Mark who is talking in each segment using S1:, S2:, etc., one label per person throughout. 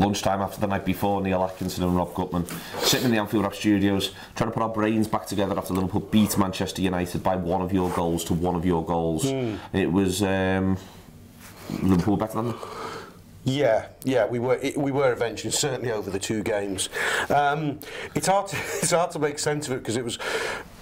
S1: lunchtime after the night before, Neil Atkinson and Rob Gutman sitting in the Anfield Rap studios trying to put our brains back together after Liverpool beat Manchester United by one of your goals to one of your goals. It was Liverpool better than them.
S2: Yeah, we were eventually, certainly over the 2 games. It's hard to make sense of it because it was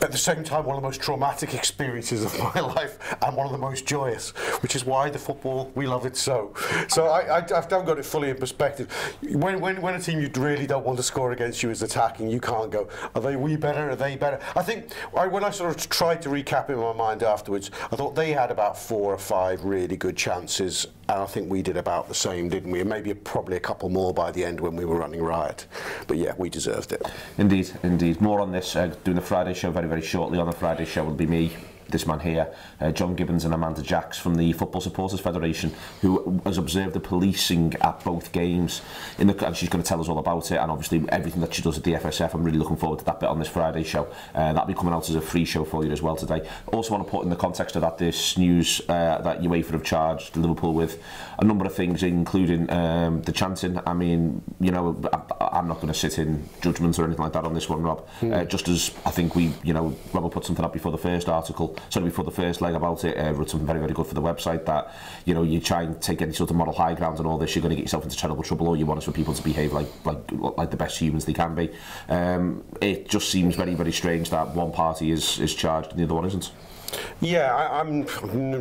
S2: at the same time one of the most traumatic experiences of my life and one of the most joyous, which is why the football, we love it so. So I haven't got it fully in perspective. When a team you really don't want to score against you is attacking, you can't go, are we better, are they better? I think when I sort of tried to recap in my mind afterwards, I thought they had about 4 or 5 really good chances, and I think we did about the same, didn't we? And maybe probably a couple more by the end when we were running riot. But yeah, we deserved it. Indeed,
S1: indeed. More on this, doing the Friday show very, very shortly. On the Friday show will be me, this man here, John Gibbons and Amanda Jacks from the Football Supporters Federation, who has observed the policing at both games, and she's going to tell us all about it, and obviously everything that she does at the FSF. I'm really looking forward to that bit on this Friday show. That'll be coming out as a free show for you as well today. Also want to put in the context of that this news that UEFA have charged Liverpool with a number of things, including the chanting. I mean, you know, I'm not going to sit in judgments or anything like that on this one, Rob. Just as I think we, you know, Rob will put something up before the first article, before the first leg about it, wrote something very, very good for the website, that, you know, you try and take any sort of moral high ground and all this, you're going to get yourself into terrible trouble. All you want is for people to behave like the best humans they can be. It just seems very, very strange that one party is charged and the other one isn't.
S2: Yeah, I'm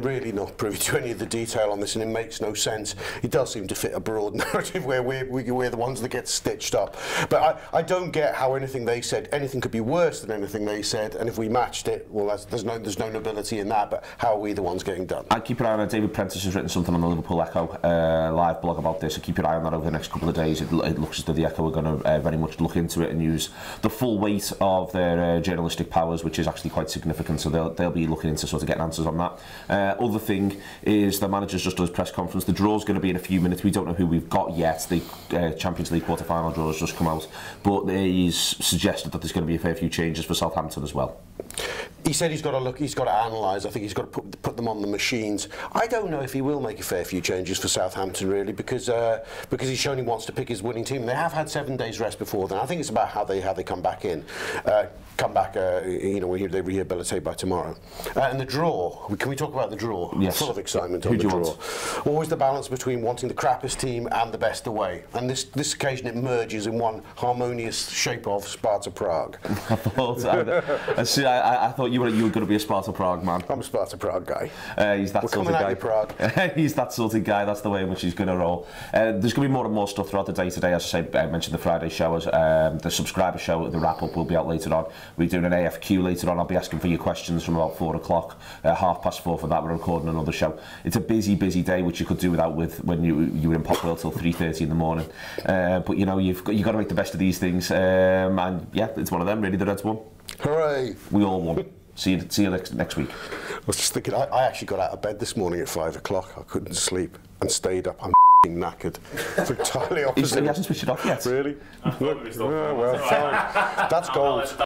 S2: really not privy to any of the detail on this, and it makes no sense. It does seem to fit a broad narrative where we're the ones that get stitched up. But I don't get how anything they said, anything could be worse than anything they said, and if we matched it, well, there's no nobility in that, but how are we the ones getting done?
S1: I'd keep an eye on it. David Prentice has written something on the Liverpool Echo live blog about this, so keep your eye on that over the next couple of days. It looks as though the Echo are going to very much look into it and use the full weight of their journalistic powers, which is actually quite significant, so they'll be looking into sort of getting answers on that. Other thing is the manager's just done his press conference. The draw's going to be in a few minutes. We don't know who we've got yet. The Champions League quarter-final draw has just come out, but he's suggested that there's going to be a fair few changes for Southampton as well.
S2: He said he's got to look, he's got to analyse. I think he's got to put them on the machines. I don't know if he will make a fair few changes for Southampton, really, because he's shown he wants to pick his winning team. They have had 7 days rest before then. I think it's about how they come back in, you know, they rehabilitate by tomorrow. And the draw. Can we talk about the draw?
S1: Yes.
S2: Full of excitement on the draw. Always the balance between wanting the crappiest team and the best away. And this occasion it merges in one harmonious shape of Sparta Prague.
S1: I thought you were going to be a Sparta Prague man.
S2: I'm a Sparta Prague guy.
S1: He's that
S2: We're
S1: sort of
S2: coming
S1: guy.
S2: at you, Prague.
S1: He's that sort of guy. That's the way in which he's going to roll. There's going to be more and more stuff throughout the day today. As I say, I mentioned the Friday shows. The subscriber show, the wrap up, will be out later on. We're doing an AFQ later on. I'll be asking for your questions from about 4 o'clock, 4:30 for that. We're recording another show. It's a busy day, which you could do without when you were in Pop World till 3:30 in the morning. But you know, you've got to make the best of these things. And yeah, it's one of them. Really, the Reds won.
S2: Hooray!
S1: We all won. See you next week.
S2: I was just thinking, I actually got out of bed this morning at 5 o'clock. I couldn't sleep and stayed up. I'm knackered. It's entirely opposite.
S1: He hasn't switched it off yet.
S2: Really? Well, fine. That's gold.